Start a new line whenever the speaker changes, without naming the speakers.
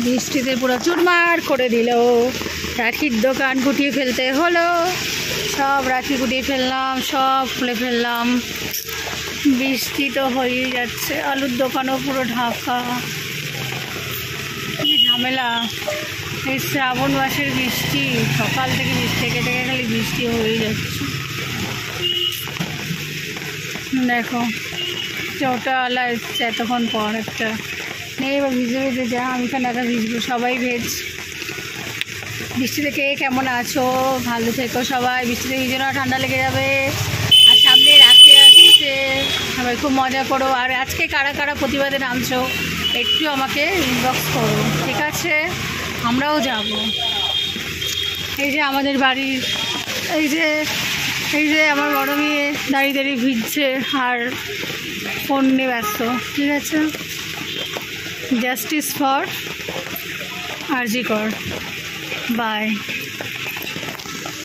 বৃষ্টিতে পুরো চুরমার করে দিল। রাখির দোকান গুটিয়ে ফেলতে হলো, সব রাখি গুটিয়ে ফেললাম, সব খুলে ফেললাম। বৃষ্টি তো হয়েই যাচ্ছে, আলুর দোকানও পুরো ঢাকা। কি ঝামেলা, এই শ্রাবণ মাসের বৃষ্টি, সকাল থেকে বৃষ্টি থেকে থেকে খালি বৃষ্টি হয়েই যাচ্ছে। দেখো টোটোওয়ালা এসছে এতক্ষণ পর, একটা নেই বা ভিজে ভিজে যা, আমি এখানে একা ভিজবো, সবাই ভেজ। বৃষ্টিতে কে কেমন আছো, ভালো থেকো সবাই, বৃষ্টিতে ভিজে না, ঠান্ডা লেগে যাবে। আর সামনে রাখি আসছে, সবাই খুব মজা করো। আর আজকে কারা কারা প্রতিবাদে নামছো একটু আমাকে ইনবক্স করো, ঠিক আছে? আমরাও যাব। এই যে আমাদের বাড়ির, এই যে আমার বড় মেয়ে দাঁড়িয়ে দাঁড়িয়ে ভিজছে আর ফোন নিয়ে ব্যস্ত, ঠিক আছে? জাস্টিস ফর আরজি কর, বাই।